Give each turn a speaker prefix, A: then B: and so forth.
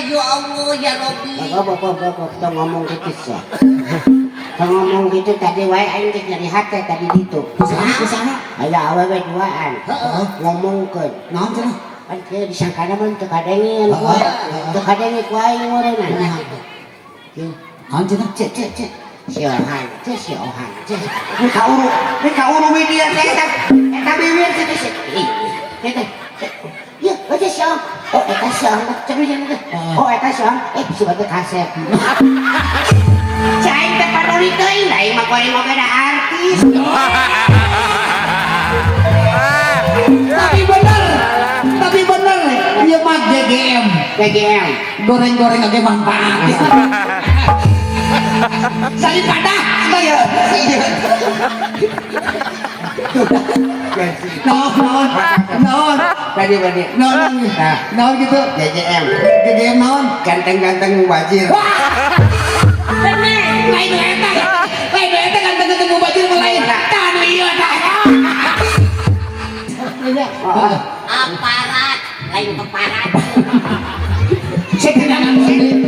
A: ya Allah ya Robbi.
B: Kita ngomong gitu sih. Kita ngomong gitu tadi wae aing geus dari hate tadi ditu.
A: Kusaha?
B: Aya awewe duaan. Ngomongkeun.
A: Naon cenah?
B: Kan kieu disangkana mah teu kadengin. Teu kadengin ku aing meureunna.
A: Naon cenah?
B: Cek. Siohan. Ini kauru media teh eta bibir teh sih. Ya, baca siang. Oh, eta siang. Oh, eta siang. Bisa baca kasep. Cai teh paduli teuing da mah goreng ada artis.
A: Tapi bener, ieu mah GGM. Goreng-goreng age manfaat. Daripada saya. Non.
B: Tadi
A: Non gitu.
B: GGM.
A: GGM non.
B: Ganteng-ganteng mubazir.
A: Lain eta ganteng-ganteng mubazir lain. Kan ieu tah.
B: Aparat, lain keparat.
A: Saya